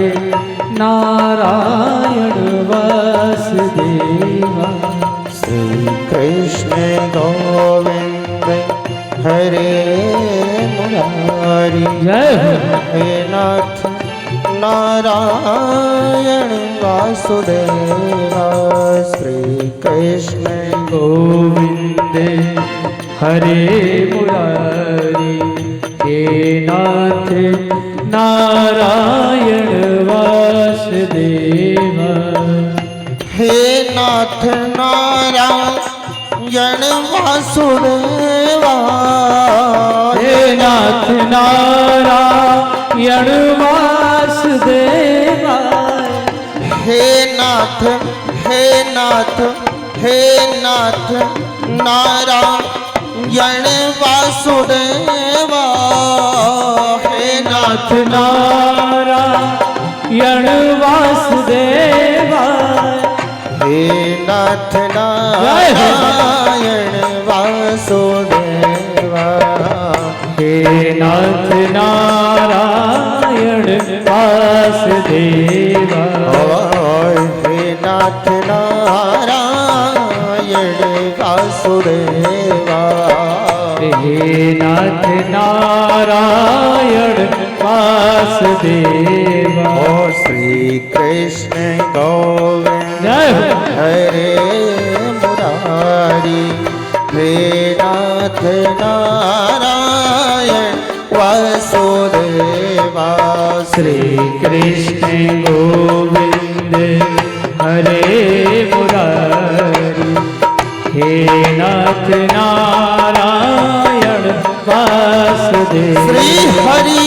नारायण वासुदेवा। श्री कृष्ण गोविंद हरे मुरारी। जय हो। हे नाथ नारायण वासुदेवा। श्री कृष्ण गोविंद हरे मुरारी। हे नाथ नारायण वासुदेवा। हे नाथ नारायण वासुदेवा। हे नाथ नारायण वासुदेवा। हे नाथ हे नाथ हे नाथ नारायण वासुदेवा। हे नाथ नारायण वासुदेवा। हे नाथ नारायण वासुदेवा। हे नाथ नारायण वासुदेवा। हे नाथ नारायण वासुदेवा। हे नाथ नारायण वासुदेवा। श्री कृष्ण गोविंद हरे मुरारी। हे नाथ नारायण वासुदेवा। श्री कृष्ण गोविंद हरे मुरारी। हे नाथ नारायण वासुदेवा। श्री हरि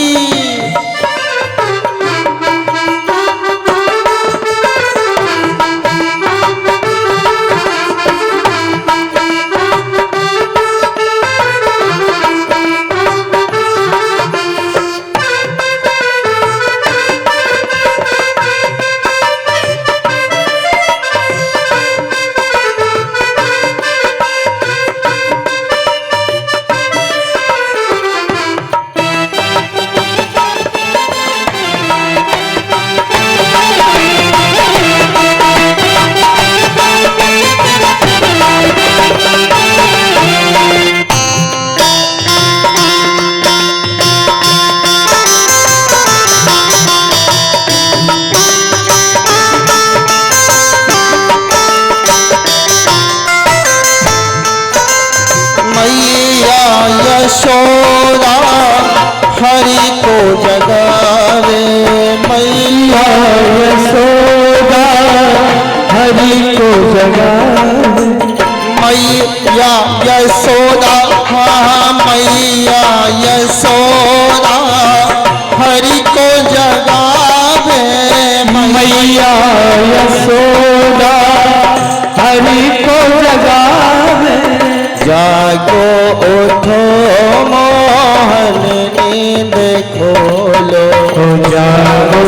यशोदा हरि को जगावे। मैया यशोदा हरि को जगावे। मैया यशोदा मैया यशोदा हरि को जगावे। मैया यशोदा हरि को जगावे। जागो उठो मोहन नींद खोलो। जागो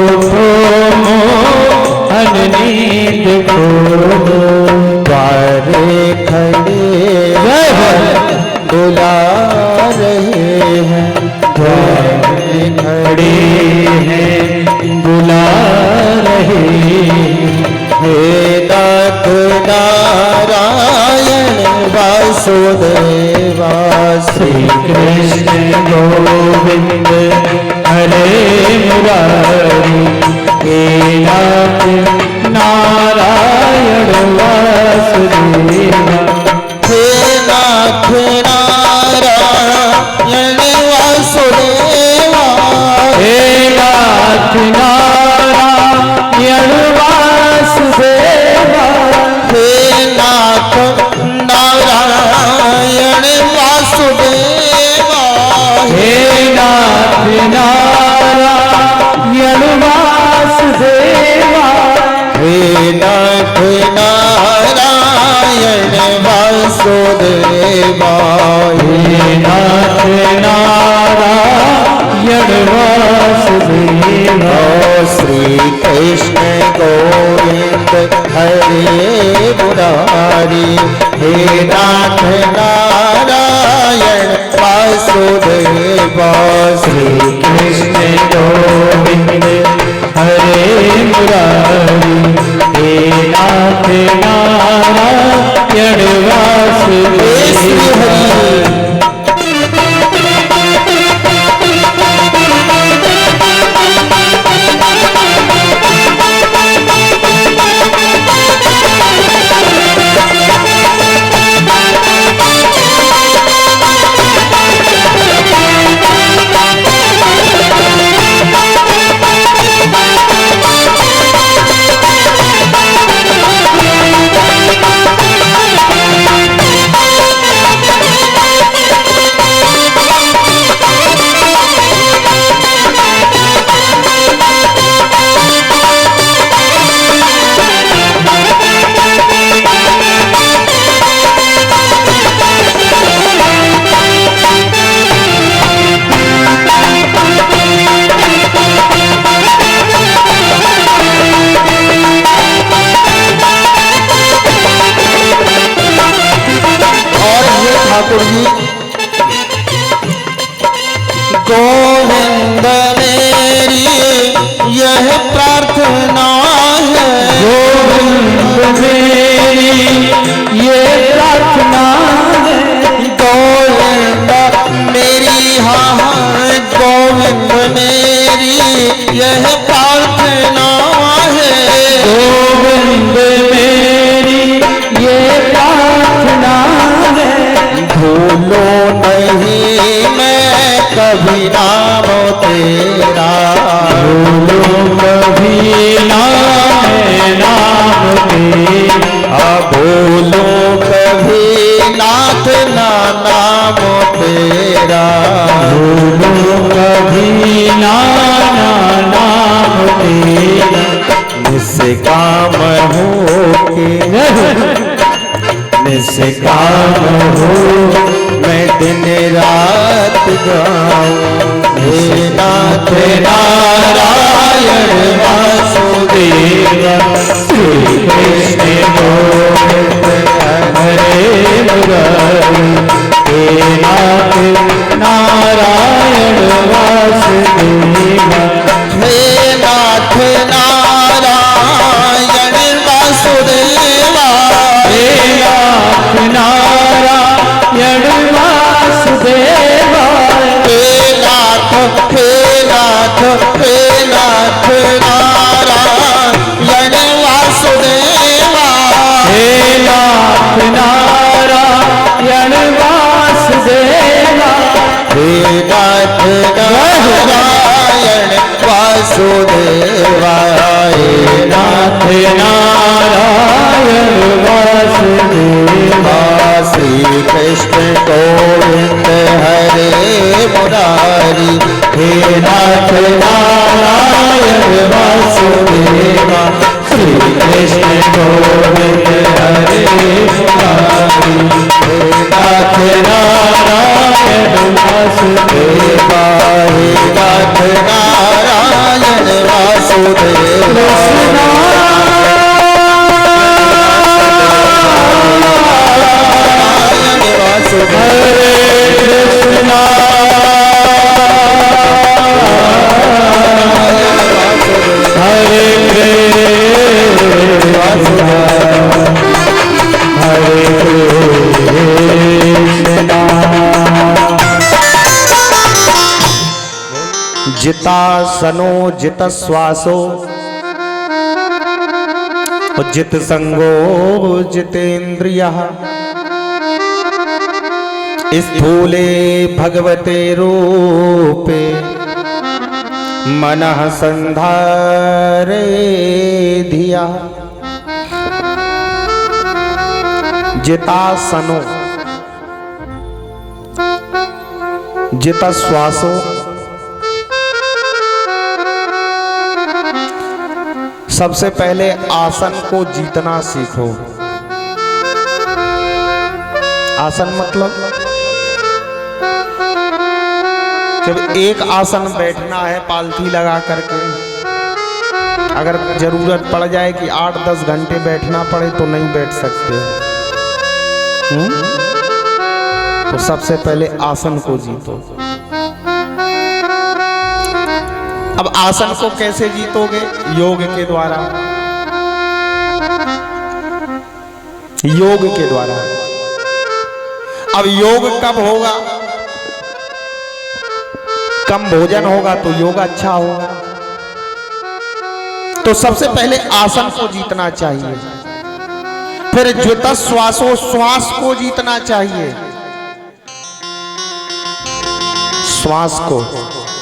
उठो मोहन नींद खोलो। द्वारे खड़े बुला रहे हैं। द्वारे खड़े हैं बुला रहे। हे नाथ नारायण वासुदेवा। श्री कृष्ण गोविंद हरे मुरारी। हे नाथ नारायण वासुदेवा। हे नाथ नारायण वासुदेवा। हे नाथ नारायण वासुदेवा। हे नाथ नारायण वासुदेवा। हे नाथ नारायण वासुदेवा। हे नाथ नारायण वासुदेवा। हे नाथ नारायण वासुदेवा। श्री कृष्ण गोविंद हरे मुरारी। हे नाथ नारायण वासुदेवा। श्री कृष्ण गोविंद मुरारी हे नाथ नारायण वासुदेव। ठाकुर जी गोविंद मेरी यह प्रार्थना है, गोविंद मेरी ये प्रार्थना है, गोविंद मेरी हाँ गोविंद मेरी यह प्रार्थना है, गोविंद मेरी ये प्रार्थना है। भूलो नहीं मैं कभी नाम तेरा, भूलो कभी नाम तेरा, भूलो कभी नाथ ना नाम तेरा, भूलो कभी नाम तेरा। निष्काम हो के निष्काम हो मैं दिन रात गाऊं, हे नाथ नारायण वासुदेव, श्री कृष्ण गोविंद हरे मुरारी हे नाथ नारायण वासुदेव। हे नाथ नारायण वासुदेवा, हे नाथ नारायण वासुदेवा, हे नाथ हे नाथ हे नाथ नारायण वासुदेवा, हे नाथ नारायण वासुदेवा, हे नाथ नारायण वासुदेवा, हे नाथ नारायण वासुदेवा। श्री कृष्ण गोविंद हरे मुरारी, हे नाथ नारायण वासुदेवा, श्री कृष्ण गोविंद हरे मुरारी हे नाथ नारायण वासुदेवा, हे नाथ नारायण वासुदेवा, जिता सनो जित श्वासो जित संगो जितेन्द्रियः, स्थूले भगवते रूपे मनः संधारे धिया, जितासनो जित श्वासो, सबसे पहले आसन को जीतना सीखो। आसन मतलब जब एक आसन बैठना है पालथी लगा करके, अगर जरूरत पड़ जाए कि 8-10 घंटे बैठना पड़े तो नहीं बैठ सकते। तो सबसे पहले आसन को जीतो। अब आसन को कैसे जीतोगे? योग के द्वारा, योग के द्वारा। अब योग कब होगा? कम भोजन होगा तो योग अच्छा होगा। तो सबसे पहले आसन को जीतना चाहिए, फिर ज्योतिष श्वास को जीतना चाहिए। श्वास को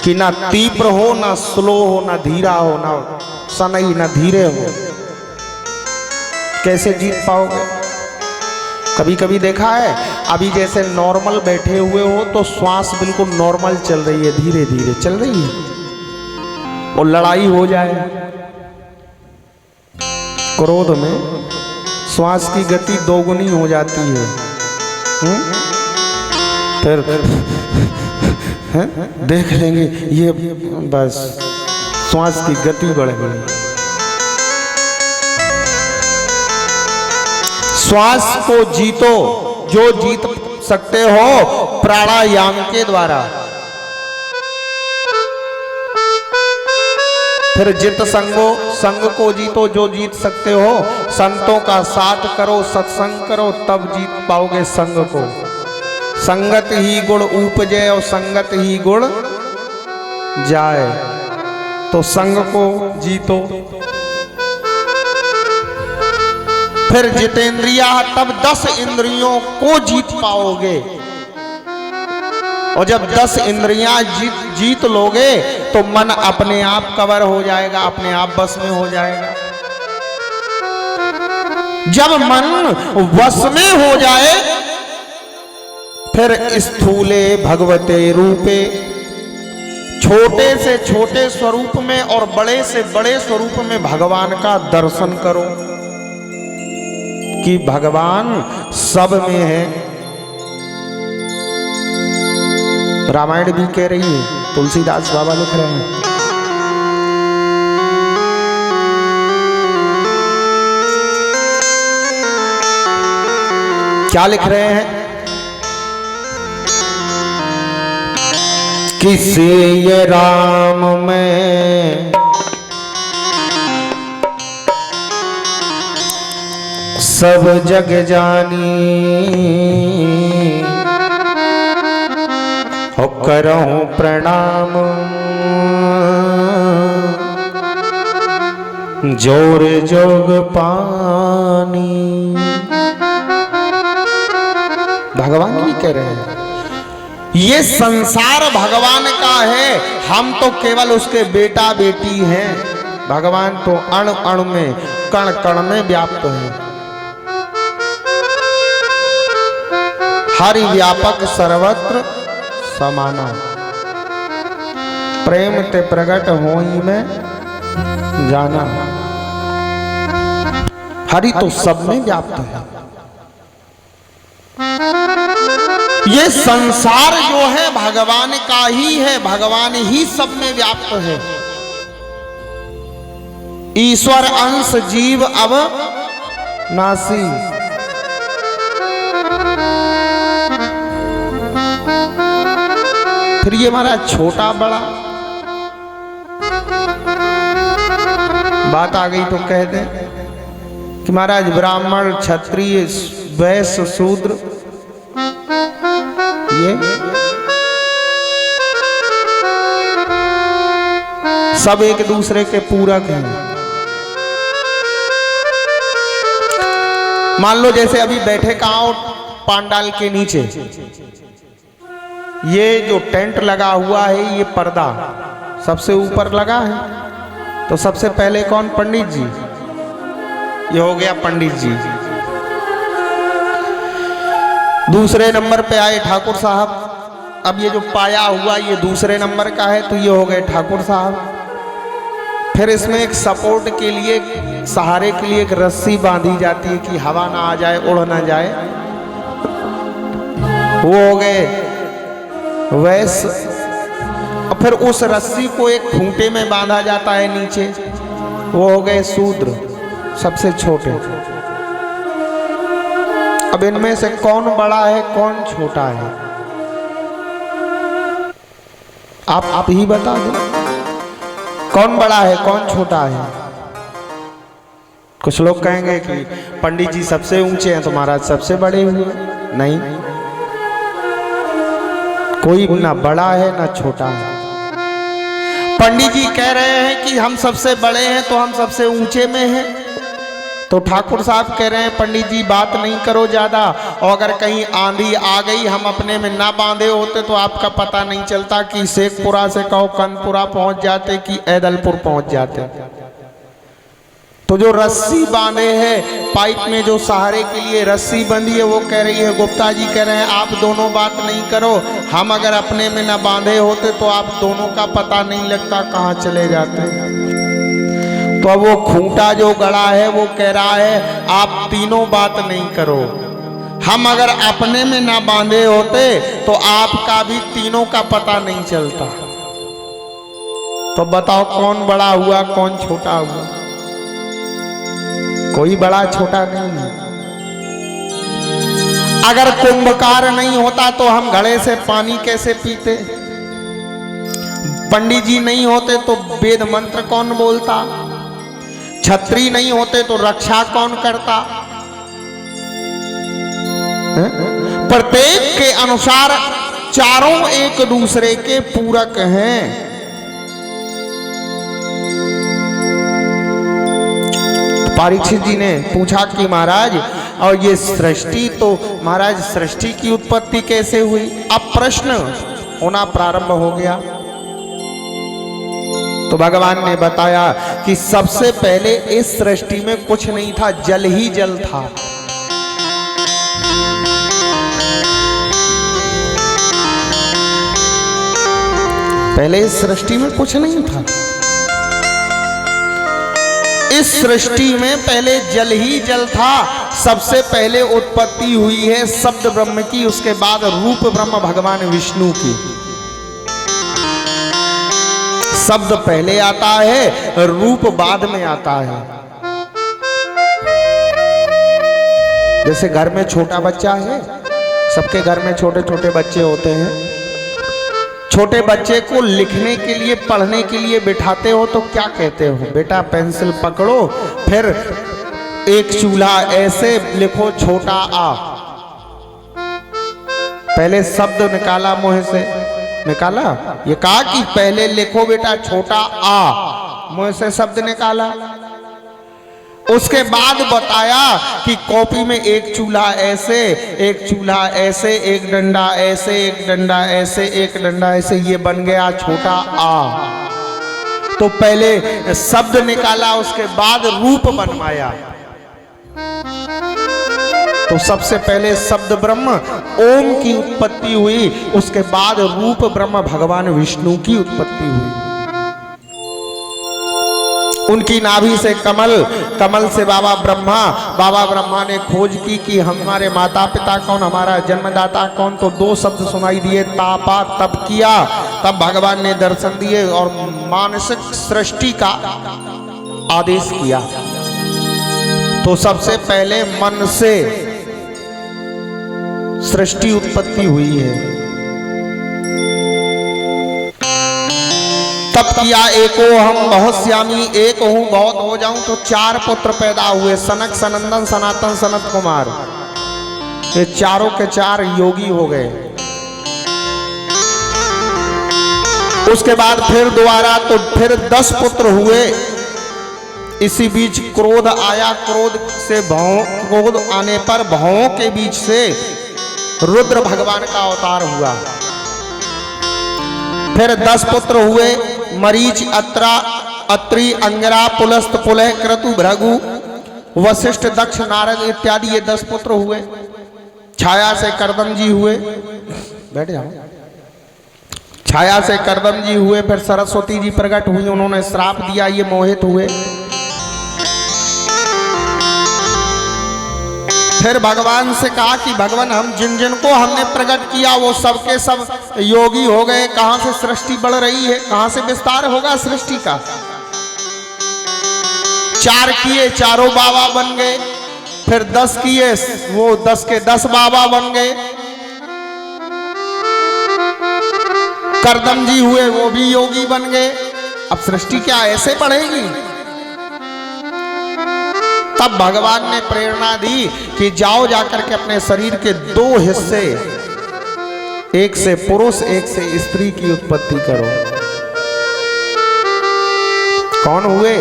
कि ना तीव्र हो, ना स्लो हो, ना धीरा हो, ना सनई, ना धीरे हो। कैसे जीत पाओगे? कभी कभी देखा है, अभी जैसे नॉर्मल बैठे हुए हो तो श्वास बिल्कुल नॉर्मल चल रही है, धीरे धीरे चल रही है, और लड़ाई हो जाए क्रोध में, श्वास की गति दोगुनी हो जाती है। फिर देख लेंगे ये, बस श्वास की गति बढ़ गई। श्वास को जीतो, जो जीत सकते हो प्राणायाम के द्वारा। फिर जित संग को जीतो, जो जीत सकते हो संतों का साथ करो, सत्संग करो, तब जीत पाओगे संग को। संगत ही गुण उपजे और संगत ही गुण जाए, तो संग को जीतो। फिर जितेंद्रिया, तब 10 इंद्रियों को जीत पाओगे। और जब 10 इंद्रियां जीत लोगे तो मन अपने आप कवर हो जाएगा, अपने आप बस में हो जाएगा। जब मन वश में हो जाए, फिर स्थूले भगवते रूपे, छोटे से छोटे स्वरूप में और बड़े से बड़े स्वरूप में भगवान का दर्शन करो कि भगवान सब में है। रामायण भी कह रही है, तुलसीदास बाबा लिख रहे हैं। क्या लिख रहे हैं? किसे ये राम में सब जग जानी, हो करहूं प्रणाम जोर जोग पानी। भगवान भी कह रहे हैं ये संसार भगवान का है, हम तो केवल उसके बेटा बेटी हैं। भगवान तो अणु अणु में, कण कण में व्याप्त है। हरि व्यापक सर्वत्र समाना, प्रेम ते प्रगट होई में जाना। हरि तो सब में व्याप्त है। ये संसार जो है भगवान का ही है, भगवान ही सब में व्याप्त है। ईश्वर अंश जीव अब नासी। फिर ये हमारा छोटा बड़ा बात आ गई तो कह दे कि महाराज ब्राह्मण क्षत्रिय वैश्य शूद्र ये सब एक दूसरे के पूरक हैं। मान लो जैसे अभी बैठे कहाँ, पांडाल के नीचे ये जो टेंट लगा हुआ है, ये पर्दा सबसे ऊपर लगा है, तो सबसे पहले कौन? पंडित जी। ये हो गया पंडित जी। दूसरे नंबर पे आए ठाकुर साहब। अब ये जो पाया हुआ ये दूसरे नंबर का है, तो ये हो गए ठाकुर साहब। फिर इसमें एक सपोर्ट के लिए, सहारे के लिए एक रस्सी बांधी जाती है कि हवा ना आ जाए, उड़ ना जाए, वो हो गए वैश्य। और फिर उस रस्सी को एक खूंटे में बांधा जाता है नीचे, वो हो गए शूद्र, सबसे छोटे। अब इनमें से कौन बड़ा है, कौन छोटा है? आप ही बता दो। कौन बड़ा है कौन छोटा है? कुछ लोग कहेंगे कि पंडित जी सबसे ऊंचे हैं तो महाराज सबसे बड़े हुए। नहीं, कोई ना बड़ा है ना छोटा है। पंडित जी कह रहे हैं कि हम सबसे बड़े हैं तो हम सबसे ऊंचे में हैं, तो ठाकुर साहब कह रहे हैं पंडित जी बात नहीं करो ज्यादा, और अगर कहीं आंधी आ गई हम अपने में ना बांधे होते तो आपका पता नहीं चलता कि शेखपुरा से कहो कनपुरा पहुंच जाते कि ऐदलपुर पहुंच जाते। तो जो रस्सी बांधे हैं पाइप में, जो सहारे के लिए रस्सी बंधी है, वो कह रही है, गुप्ता जी कह रहे हैं आप दोनों बात नहीं करो, हम अगर अपने में ना बांधे होते तो आप दोनों का पता नहीं लगता कहाँ चले जाते। तो अब वो खूंटा जो गड़ा है वो कह रहा है आप तीनों बात नहीं करो, हम अगर अपने में ना बांधे होते तो आपका भी तीनों का पता नहीं चलता। तो बताओ कौन बड़ा हुआ कौन छोटा हुआ? कोई बड़ा छोटा नहीं है। अगर कुंभकार नहीं होता तो हम घड़े से पानी कैसे पीते? पंडित जी नहीं होते तो वेद मंत्र कौन बोलता? छत्री नहीं होते तो रक्षा कौन करता? प्रत्येक के अनुसार चारों एक दूसरे के पूरक हैं। परीक्षित जी ने पूछा कि महाराज और ये सृष्टि, तो महाराज सृष्टि की उत्पत्ति कैसे हुई? अब प्रश्न होना प्रारंभ हो गया। तो भगवान ने बताया कि सबसे पहले इस सृष्टि में कुछ नहीं था, जल ही जल था। पहले इस सृष्टि में कुछ नहीं था। इस सृष्टि में पहले जल ही जल था। सबसे पहले उत्पत्ति हुई है शब्द ब्रह्म की, उसके बाद रूप ब्रह्म भगवान विष्णु की। शब्द पहले आता है, रूप बाद में आता है। जैसे घर में छोटा बच्चा है, सबके घर में छोटे छोटे बच्चे होते हैं। छोटे बच्चे को लिखने के लिए पढ़ने के लिए बिठाते हो तो क्या कहते हो? बेटा पेंसिल पकड़ो, फिर एक चूल्हा ऐसे लिखो छोटा आ। पहले शब्द निकाला मुंह से, निकाला, ये कहा कि पहले लिखो बेटा छोटा आ, मुंह से शब्द निकाला। उसके बाद बताया कि कॉपी में एक चूल्हा ऐसे, एक चूल्हा ऐसे, एक डंडा ऐसे, एक डंडा ऐसे, एक डंडा ऐसे, ये बन गया छोटा आ। तो पहले शब्द निकाला, उसके बाद रूप बनवाया। तो सबसे पहले शब्द ब्रह्म ओम की उत्पत्ति हुई, उसके बाद रूप ब्रह्म भगवान विष्णु की उत्पत्ति हुई। उनकी नाभि से कमल, कमल से बाबा ब्रह्मा ने खोज की कि हमारे माता पिता कौन, हमारा जन्मदाता कौन। तो दो शब्द सुनाई दिए, तापा, तप किया। तब भगवान ने दर्शन दिए और मानसिक सृष्टि का आदेश किया। तो सबसे पहले मन से सृष्टि उत्पत्ति हुई है। तब किया एको हम बहुत श्यामी, एक हूं बहुत हो जाऊं। तो चार पुत्र पैदा हुए, सनक, सनंदन, सनातन, सनत कुमार। ये चारों के चार योगी हो गए। उसके बाद फिर दोबारा तो फिर 10 पुत्र हुए। इसी बीच क्रोध आया, क्रोध से क्रोध आने पर भावों के बीच से रुद्र भगवान का अवतार हुआ। फिर 10 पुत्र हुए, मरीच, अत्रा, अत्रि, अंगिरा, पुलस्त, पुलह, क्रतु, भृगु, वशिष्ठ, दक्ष, नारद इत्यादि ये 10 पुत्र हुए। छाया से कर्दम जी हुए, बैठ जाओ। छाया से कर्दम जी हुए, फिर सरस्वती जी प्रकट हुई, उन्होंने श्राप दिया, ये मोहित हुए। फिर भगवान से कहा कि भगवान हम जिन जिन को हमने प्रकट किया वो सबके सब योगी हो गए, कहां से सृष्टि बढ़ रही है, कहां से विस्तार होगा सृष्टि का। 4 किए, चारों बाबा बन गए। फिर 10 किए, वो 10 के 10 बाबा बन गए। कर्दम जी हुए, वो भी योगी बन गए। अब सृष्टि क्या ऐसे बढ़ेगी? तब भगवान ने प्रेरणा दी कि जाओ जाकर के अपने शरीर के 2 हिस्से, एक से पुरुष एक से स्त्री की उत्पत्ति करो। कौन हुए?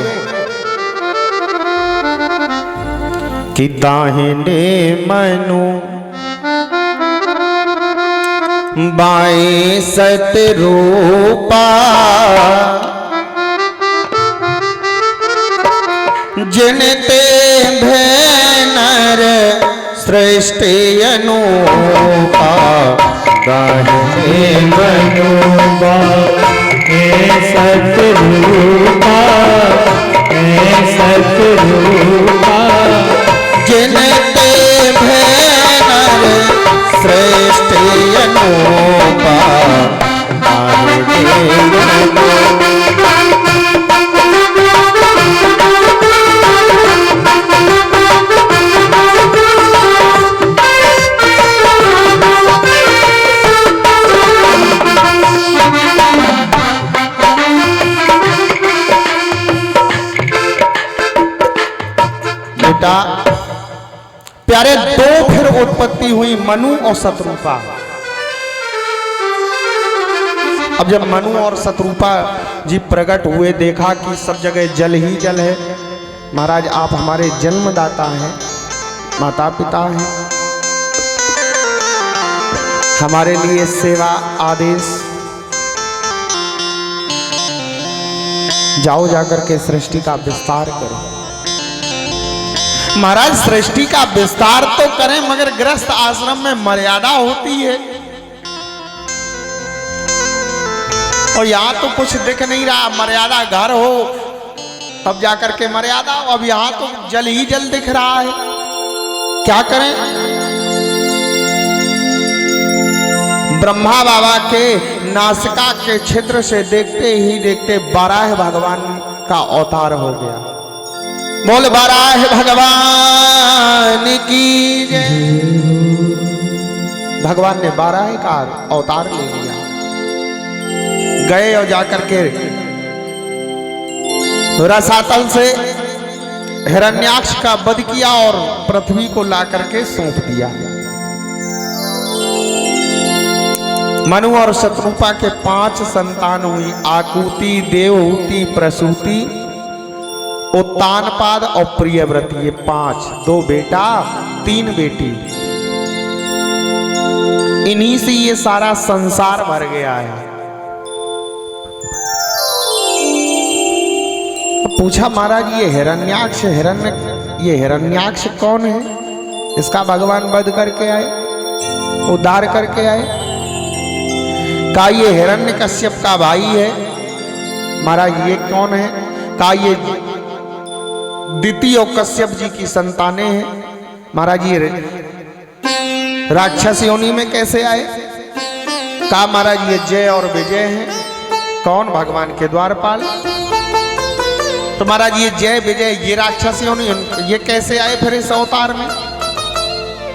कि दाहिने मनु बाएं सतरूपा, जिनते भैनर सृष्टि अनूपा। दाहिने मनु बाएं सतरूपा, सतरूपा, जिनते भैनर सृष्टि अनूपा। बेटा प्यारे, 2 फिर उत्पत्ति हुई, मनु और शत्रुपा। अब जब मनु और शत्रुपा जी प्रकट हुए, देखा कि सब जगह जल ही जल है। महाराज आप हमारे जन्मदाता हैं, माता पिता हैं, हमारे लिए सेवा आदेश, जाओ जाकर के सृष्टि का विस्तार करो। महाराज सृष्टि का विस्तार तो करें, मगर गृहस्थ आश्रम में मर्यादा होती है, और यहां तो कुछ दिख नहीं रहा। मर्यादा घर हो तब जाकर के मर्यादा, अब यहां तो जल ही जल दिख रहा है, क्या करें? ब्रह्मा बाबा के नासिका के छिद्र से देखते ही देखते बाराह भगवान का अवतार हो गया। बोल बाराह भगवान की जय। भगवान ने बाराह का अवतार ले लिया, गए और जाकर के रसातल से हिरण्याक्ष का वध किया और पृथ्वी को ला करके सौंप दिया। मनु और शत्रुपा के 5 संतान हुई, आकुति, देवहूति, प्रसूति, उत्तानपाद और प्रियव्रती। ये 5, 2 बेटा 3 बेटी। इन्हीं से ये सारा संसार भर गया है। पूछा महाराज ये हिरण्याक्ष कौन है? इसका भगवान वध करके आए, उद्धार करके आए। कहा ये हिरण्यकश्यप का भाई है। महाराज ये कौन है? कहा ये दिति और कश्यप जी की संतानें हैं। महाराज ये राक्षस योनि में कैसे आए? कहा महाराज ये जय और विजय हैं। कौन? भगवान के द्वारपाल। तो महाराज ये जय विजय ये राक्षस योनि ये कैसे आए फिर इस अवतार में?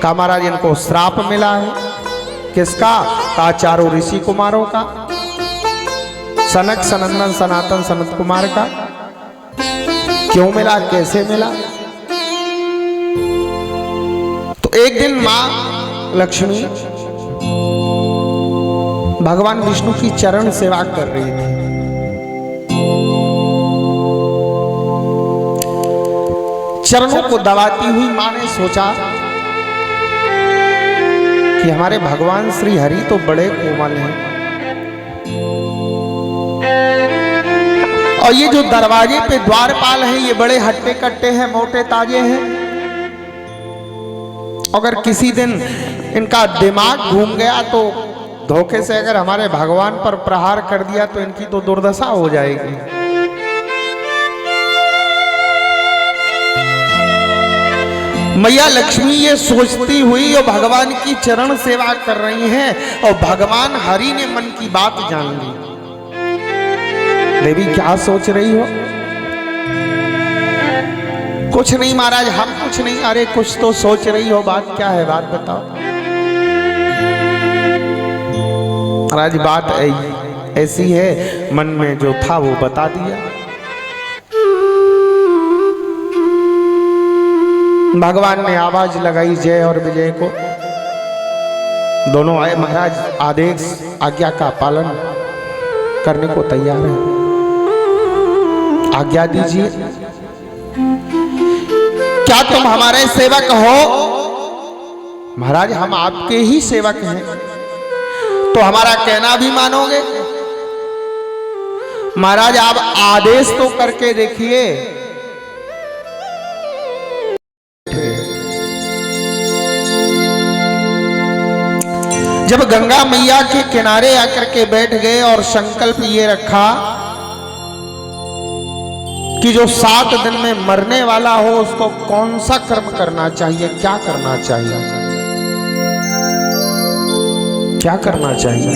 कहा महाराज इनको श्राप मिला है। किसका? कहा चारों ऋषि कुमारों का, सनक, सनंदन, सनातन, सनत कुमार का। क्यों मिला, कैसे मिला? तो एक दिन मां लक्ष्मी भगवान विष्णु की चरण सेवा कर रही थी। चरणों को दबाती हुई मां ने सोचा कि हमारे भगवान श्री हरि तो बड़े कोमल हैं, और ये जो दरवाजे पे द्वारपाल हैं ये बड़े हट्टे कट्टे हैं, मोटे ताजे हैं। अगर किसी दिन इनका दिमाग घूम गया तो धोखे से अगर हमारे भगवान पर प्रहार कर दिया तो इनकी तो दुर्दशा हो जाएगी। मैया लक्ष्मी ये सोचती हुई और भगवान की चरण सेवा कर रही हैं, और भगवान हरि ने मन की बात जान ली। देवी क्या सोच रही हो? कुछ नहीं महाराज, हम कुछ नहीं। अरे कुछ तो सोच रही हो, बात क्या है? बात बताओ। महाराज बात आई ऐसी है, मन में जो था वो बता दिया। भगवान ने आवाज लगाई जय और विजय को, दोनों आए। महाराज आदेश आज्ञा का पालन करने को तैयार है, आज्ञा दीजिए। क्या तुम हमारे सेवक हो? महाराज हम आपके ही सेवक हैं, तो हमारा कहना भी मानोगे? महाराज आप आदेश तो करके देखिए। जब गंगा मैया के किनारे आकर के बैठ गए और संकल्प ये रखा कि जो 7 दिन में मरने वाला हो उसको कौन सा कर्म करना चाहिए, क्या करना चाहिए, क्या करना चाहिए।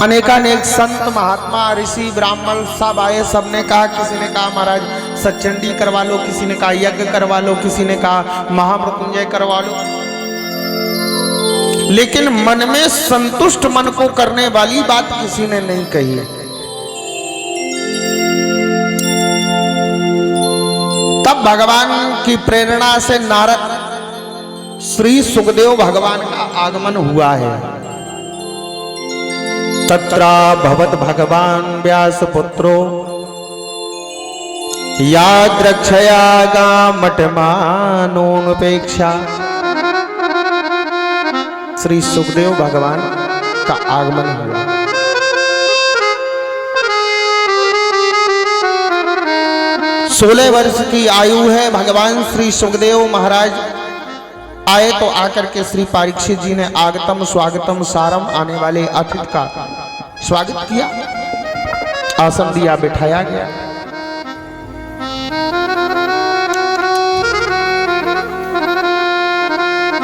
अनेकानेक संत महात्मा ऋषि ब्राह्मण सब आए, सबने कहा, किसी ने कहा महाराज सच्चंडी करवा लो, किसी ने कहा यज्ञ करवा लो, किसी ने कहा महामृत्युंजय करवा लो। लेकिन मन में संतुष्ट मन को करने वाली बात किसी ने नहीं कही। तब भगवान की प्रेरणा से नारद श्री सुखदेव भगवान का आगमन हुआ है। तत्रा भवत भगवान व्यास पुत्रो याद्रक्षया गामटमानोनुपेक्षा। श्री सुखदेव भगवान का आगमन हुआ। सोलह वर्ष की आयु है। भगवान श्री सुखदेव महाराज आए तो आकर के श्री परीक्षित जी ने आगतम स्वागतम सारम आने वाले अतिथि का स्वागत किया, आसन दिया, बिठाया गया।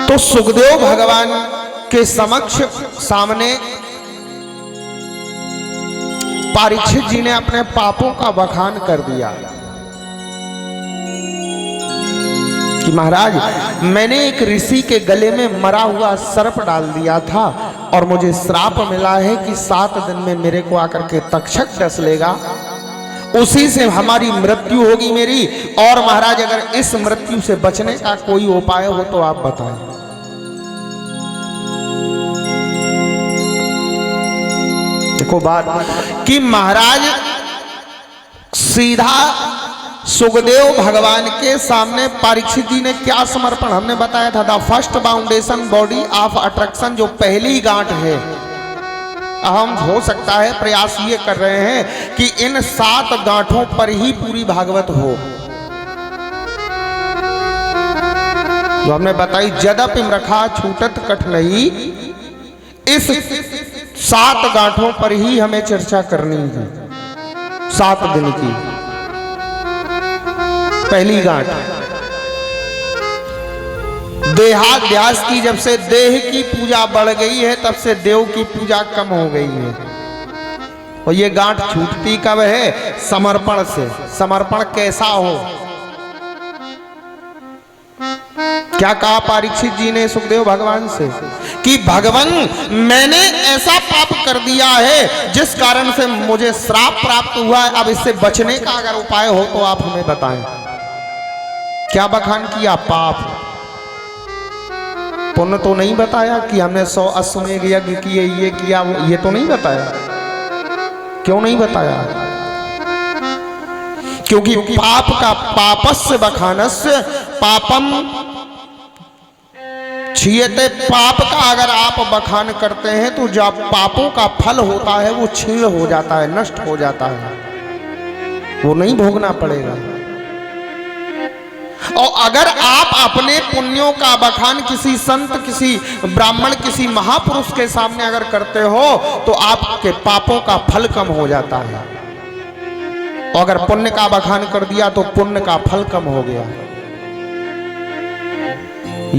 तो सुखदेव भगवान के समक्ष सामने परीक्षित जी ने अपने पापों का बखान कर दिया कि महाराज मैंने एक ऋषि के गले में मरा हुआ सर्प डाल दिया था और मुझे श्राप मिला है कि 7 दिन में मेरे को आकर के तक्षक डस लेगा, उसी से हमारी मृत्यु होगी मेरी। और महाराज अगर इस मृत्यु से बचने का कोई उपाय हो तो आप बताएं। देखो बात कि महाराज सीधा सुखदेव भगवान के सामने परीक्षित जी ने क्या समर्पण हमने बताया था, the first foundation body of attraction, जो पहली गांठ है। हम हो सकता है प्रयास ये कर रहे हैं कि इन 7 गांठों पर ही पूरी भागवत हो, जो हमने बताई जदपिम रखा छूटत कठ नहीं। इस 7 गांठों पर ही हमें चर्चा करनी है। 7 दिन की पहली गांठ देहाध्यास की, जब से देह की पूजा बढ़ गई है तब से देव की पूजा कम हो गई है। और ये गांठ छूटती कब है? समर्पण से। समर्पण कैसा हो? क्या कहा परीक्षित जी ने सुखदेव भगवान से कि भगवान मैंने ऐसा पाप कर दिया है जिस कारण से मुझे श्राप प्राप्त हुआ है, अब इससे बचने का अगर उपाय हो तो आप हमें बताएं। क्या बखान किया? पाप। पुण्य तो नहीं बताया कि हमने 100 अश्वमेध यज्ञ किए, ये किया, वो, ये तो नहीं बताया। क्यों नहीं बताया? क्योंकि पाप का पापस्य बखानस्य पापम क्षीयते। पाप का अगर आप बखान करते हैं तो जो पापों का फल होता है वो क्षीण हो जाता है, नष्ट हो जाता है, वो नहीं भोगना पड़ेगा। और अगर आप अपने पुण्यों का बखान किसी संत, किसी ब्राह्मण, किसी महापुरुष के सामने अगर करते हो तो आपके पापों का फल कम हो जाता है। और अगर पुण्य का बखान कर दिया तो पुण्य का फल कम हो गया।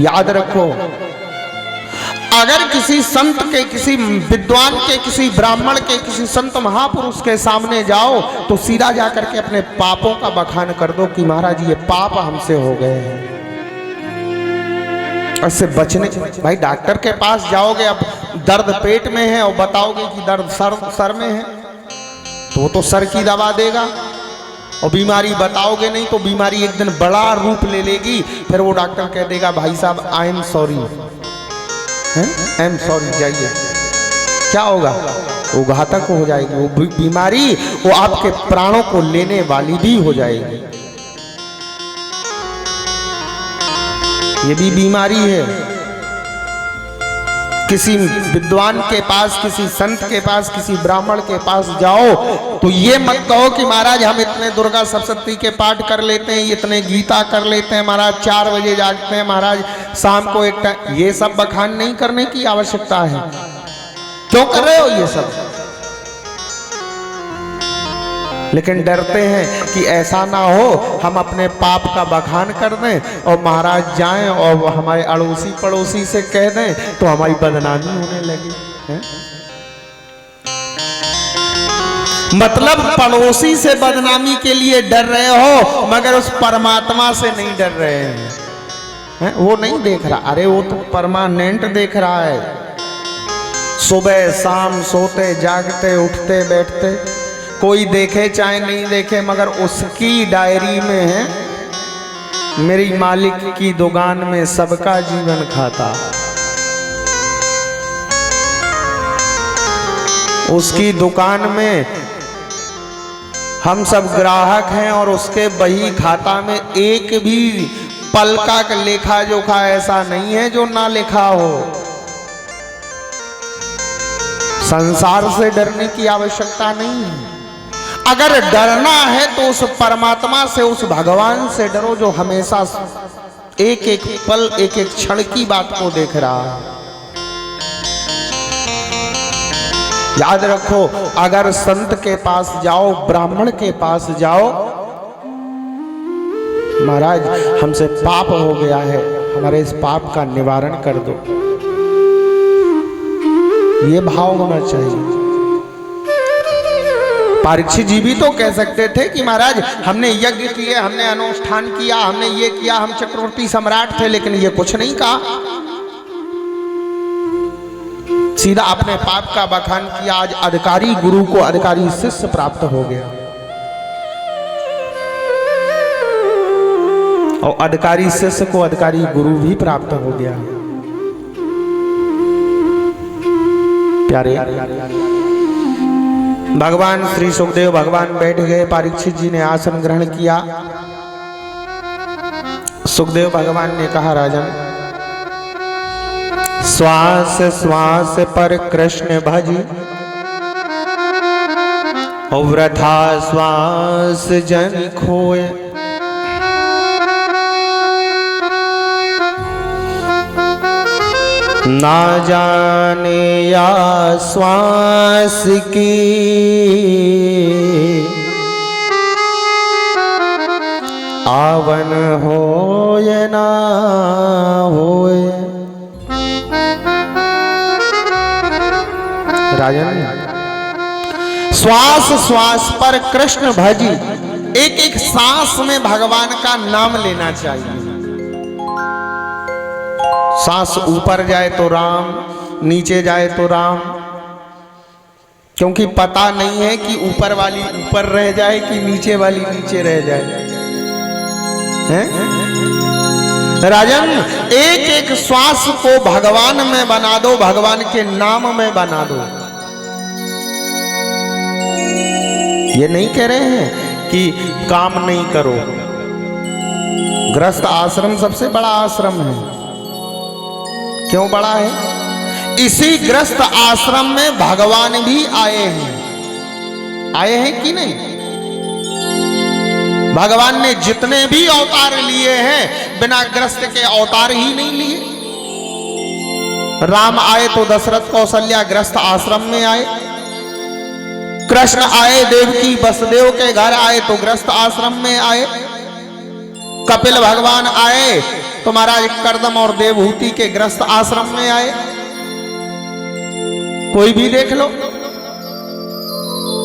याद रखो, अगर किसी संत के, किसी विद्वान के, किसी ब्राह्मण के, किसी संत महापुरुष के सामने जाओ तो सीधा जाकर के अपने पापों का बखान कर दो कि महाराज ये पाप हमसे हो गए हैं। इससे बचने, भाई डॉक्टर के पास जाओगे, अब दर्द पेट में है और बताओगे कि दर्द सर में है, तो वो तो सर की दवा देगा, और बीमारी बताओगे नहीं तो बीमारी एक दिन बड़ा रूप ले लेगी, फिर वो डॉक्टर कह देगा भाई साहब I am sorry, I am sorry, जाइए। क्या होगा? वो घातक हो जाएगी, वो बीमारी वो आपके प्राणों को लेने वाली भी हो जाएगी। ये भी बीमारी है। किसी विद्वान के पास, किसी संत के पास, किसी ब्राह्मण के पास जाओ तो ये मत कहो कि महाराज हम इतने दुर्गा सप्तशती के पाठ कर लेते हैं, इतने गीता कर लेते हैं महाराज, 4 बजे जागते हैं महाराज, शाम को एक टाइम, ये सब बखान नहीं करने की आवश्यकता है। क्यों कर रहे हो ये सब? लेकिन डरते हैं कि ऐसा ना हो हम अपने पाप का बखान कर दें और महाराज जाएं और हमारे अड़ोसी पड़ोसी से कह दें तो हमारी बदनामी होने लगी है? मतलब पड़ोसी से बदनामी के लिए डर रहे हो, मगर उस परमात्मा से नहीं डर रहे हैं। वो नहीं देख रहा, अरे वो तो परमानेंट देख रहा है। सुबह शाम सोते जागते उठते बैठते, कोई देखे चाहे नहीं देखे, मगर उसकी डायरी में है मेरी मालिक की दुकान में सबका जीवन खाता। उसकी दुकान में हम सब ग्राहक हैं और उसके बही खाता में एक भी पल का लेखा जोखा ऐसा नहीं है जो ना लिखा हो। संसार से डरने की आवश्यकता नहीं है। अगर डरना है तो उस परमात्मा से, उस भगवान से डरो जो हमेशा एक एक पल एक एक क्षण की बात को देख रहा है। याद रखो, अगर संत के पास जाओ, ब्राह्मण के पास जाओ, महाराज हमसे पाप हो गया है, हमारे इस पाप का निवारण कर दो, ये भाव होना चाहिए। परीक्षित जी भी तो कह सकते थे कि महाराज हमने यज्ञ किए, हमने अनुष्ठान किया, हमने ये किया, हम चक्रवर्ती सम्राट थे, लेकिन ये कुछ नहीं कहा, सीधा अपने पाप का बखान किया। आज अधिकारी गुरु को अधिकारी शिष्य प्राप्त हो गया और अधिकारी शिष्य को अधिकारी गुरु भी प्राप्त हो गया। प्यारे भगवान श्री सुखदेव भगवान बैठ गए, परीक्षित जी ने आसन ग्रहण किया। सुखदेव भगवान ने कहा, राजन श्वास श्वास पर कृष्ण भज, और वृथा श्वास जन खोय, ना जाने या श्वास की आवन होय ना होय। राजन श्वास श्वास पर कृष्ण भजी, एक एक सांस में भगवान का नाम लेना चाहिए। सांस ऊपर जाए तो राम, नीचे जाए तो राम, क्योंकि पता नहीं है कि ऊपर वाली ऊपर रह जाए कि नीचे वाली नीचे रह जाए, हैं? राजन एक एक श्वास को भगवान में बना दो, भगवान के नाम में बना दो। ये नहीं कह रहे हैं कि काम नहीं करो। गृहस्थ आश्रम सबसे बड़ा आश्रम है। क्यों बड़ा है? इसी गृहस्थ आश्रम में भगवान भी आए हैं। आए हैं कि नहीं? भगवान ने जितने भी अवतार लिए हैं, बिना गृहस्थ के अवतार ही नहीं लिए। राम आए तो दशरथ कौशल्या गृहस्थ आश्रम में आए, कृष्ण आए देवकी वसुदेव के घर आए तो गृहस्थ आश्रम में आए, कपिल भगवान आए तो महाराज कर्दम और देवहूति के गृहस्थ आश्रम में आए। कोई भी देख लो।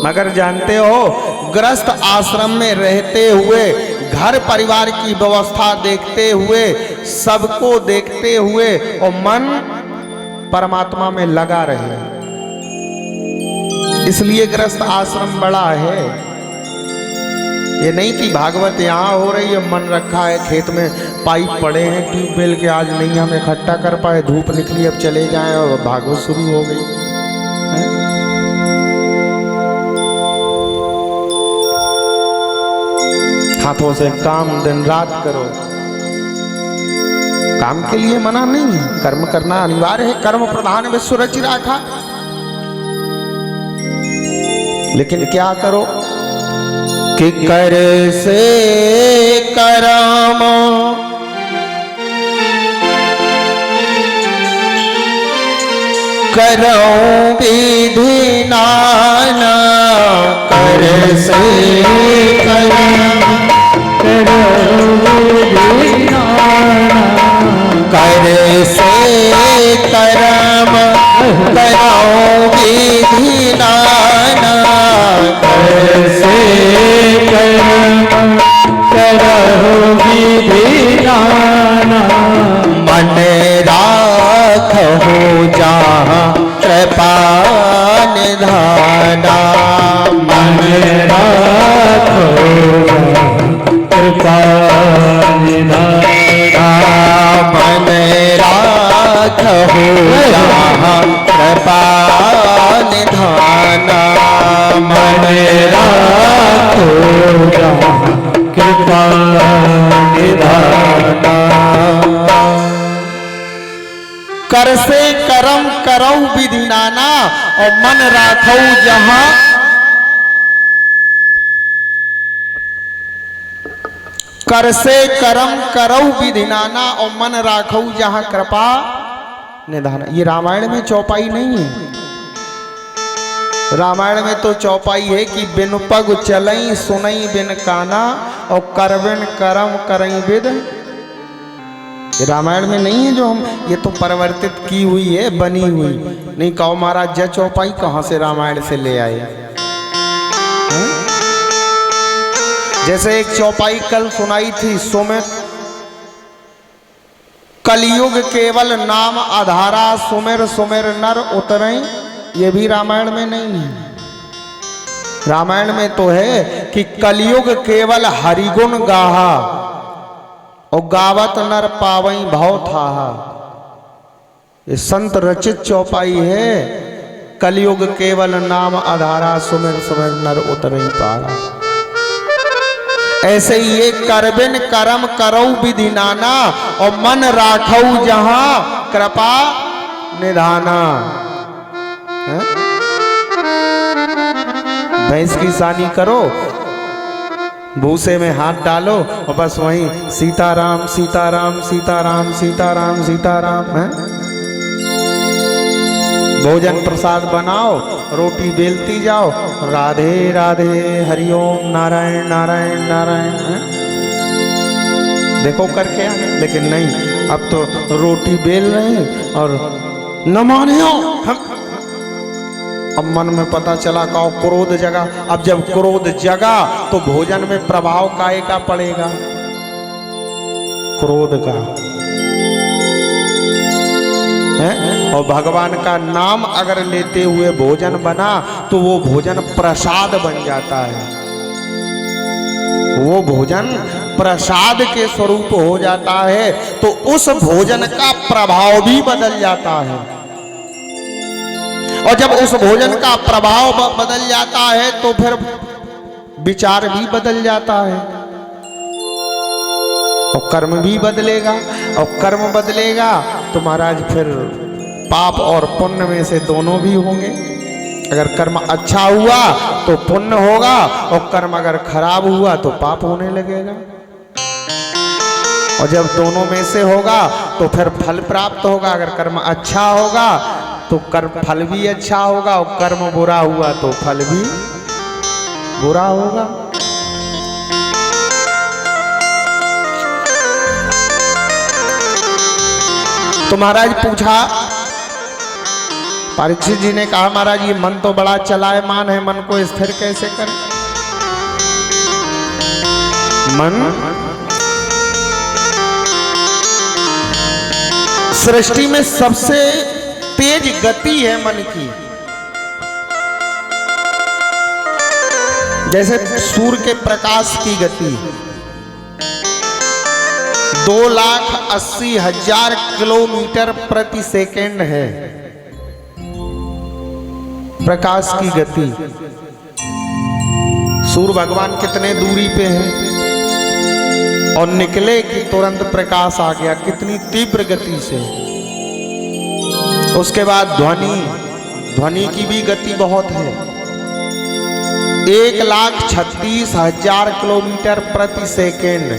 मगर जानते हो, गृहस्थ आश्रम में रहते हुए, घर परिवार की व्यवस्था देखते हुए, सबको देखते हुए और मन परमात्मा में लगा रहे। इसलिए गृहस्थ आश्रम बड़ा है। ये नहीं कि भागवत यहाँ हो रही है, मन रखा है खेत में, पाइप पड़े हैं ट्यूबवेल के, आज नहीं हम इकट्ठा कर पाए, धूप निकली अब चले जाएं और भागवत शुरू हो गई है? हाथों से काम दिन रात करो। काम के लिए मना नहीं है, कर्म करना अनिवार्य है, कर्म प्रधान विश्व रच राखा। लेकिन क्या करो कि कर से करम करो विधि नाना, कर से करम करो विधि नाना, कर से करम करो विधि नाना, कर से कर्म करो विधि नाना, मन राखो जहाँ कृपा निधाना, मन राखो कृपा निधाना, मन राखो जहाँ कृपा निधाना, मन राखो जहाँ कृपा निधाना। कर से करम करो विधि नाना, और मन राखो जहाँ कर से करम करो विधि नाना, और मन राखो जहाँ कृपा निधाना। ये रामायण में चौपाई नहीं है। रामायण में तो चौपाई है कि बिन पग चलई सुनई बिन काना, और करबिन करम करई विद। रामायण में नहीं है जो हम, ये तो परिवर्तित की हुई है, बनी हुई। नहीं कहो महाराज जय चौपाई कहाँ से रामायण से ले आए हैं? जैसे एक चौपाई कल सुनाई थी, सुमित कलयुग केवल नाम आधारा, सुमिर सुमिर नर उतरई। ये भी रामायण में नहीं है। रामायण में तो है कि कलयुग केवल हरिगुण गाहा, और गावत नर पावई भाव थाहा। ये संत रचित चौपाई है। कलयुग केवल नाम आधारा, सुमिर सुमिर नर उतरई पारा। ऐसे ही ये करबिन करम करो विधि नाना, और मन राखौ जहाँ कृपा निधाना। भैंस की सानी करो, भूसे में हाथ डालो और बस वहीं सीताराम सीताराम सीताराम सीताराम सीताराम है। भोजन प्रसाद बनाओ, रोटी बेलती जाओ, राधे राधे हरिओम नारायण नारायण नारायण है? देखो करके आने। लेकिन नहीं, अब तो रोटी बेल रहे हैं और न माने हम। अब मन में पता चला का क्रोध जगा। अब जब क्रोध जगा तो भोजन में प्रभाव काहे का पड़ेगा? क्रोध का है। और भगवान का नाम अगर लेते हुए भोजन बना तो वो भोजन प्रसाद बन जाता है। वो भोजन प्रसाद के स्वरूप हो जाता है, तो उस भोजन का प्रभाव भी बदल जाता है। और जब उस भोजन का प्रभाव बदल जाता है तो फिर विचार भी बदल जाता है, और कर्म भी बदलेगा। और कर्म बदलेगा तो महाराज फिर पाप और पुण्य में से दोनों भी होंगे। अगर कर्म अच्छा हुआ तो पुण्य होगा, और कर्म अगर खराब हुआ तो पाप होने लगेगा। और जब दोनों में से होगा तो फिर फल प्राप्त होगा। अगर कर्म अच्छा होगा तो कर्म फल भी अच्छा होगा, और कर्म बुरा हुआ तो फल भी बुरा होगा। तो महाराज पूछा, परीक्षित जी ने कहा महाराज ये मन तो बड़ा चलायमान है, मन को स्थिर कैसे करें? मन सृष्टि में सबसे तेज गति है मन की। जैसे सूर्य के प्रकाश की गति 2,80,000 किलोमीटर प्रति सेकेंड है प्रकाश की गति। सूर्य भगवान कितने दूरी पे हैं और निकले कि तुरंत प्रकाश आ गया, कितनी तीव्र गति से। उसके बाद ध्वनि की भी गति बहुत है, 1,36,000 किलोमीटर प्रति सेकेंड।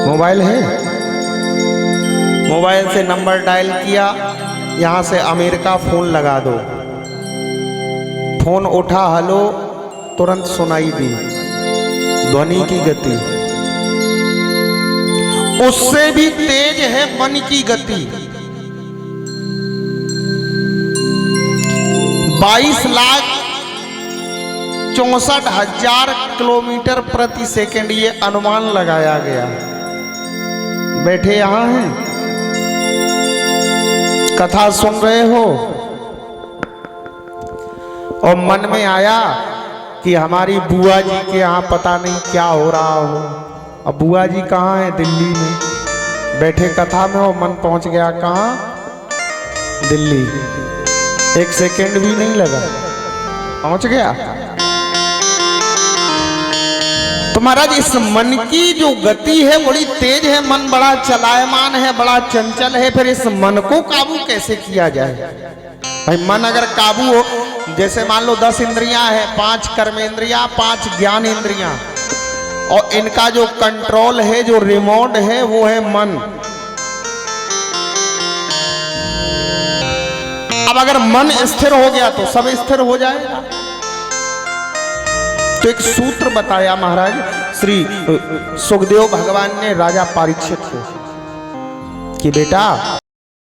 मोबाइल है, मोबाइल से नंबर डायल किया, यहां से अमेरिका फोन लगा दो, फोन उठा, हेलो, तुरंत सुनाई दी। ध्वनि की गति उससे भी तेज है मन की गति। 22,64,000 किलोमीटर प्रति सेकंड ये अनुमान लगाया गया। बैठे यहां हैं, कथा सुन रहे हो और मन में आया कि हमारी बुआ जी के यहाँ पता नहीं क्या हो रहा हो। अब बुआ जी कहाँ है? दिल्ली में। बैठे कथा में और मन पहुंच गया कहाँ? दिल्ली। 1 सेकंड भी नहीं लगा, पहुंच गया। तो महाराज इस मन की जो गति है बड़ी तेज है, मन बड़ा चलायमान है, बड़ा चंचल है। फिर इस मन को काबू कैसे किया जाए? भाई मन अगर काबू हो, जैसे मान लो 10 इंद्रियां हैं, 5 कर्मेंद्रियां, 5 ज्ञान इंद्रियां, और इनका जो कंट्रोल है, जो रिमोट है, वो है मन। अब अगर मन स्थिर हो गया तो सब स्थिर हो जाएगा। तो एक सूत्र बताया महाराज श्री सुखदेव भगवान ने राजा परीक्षित को कि बेटा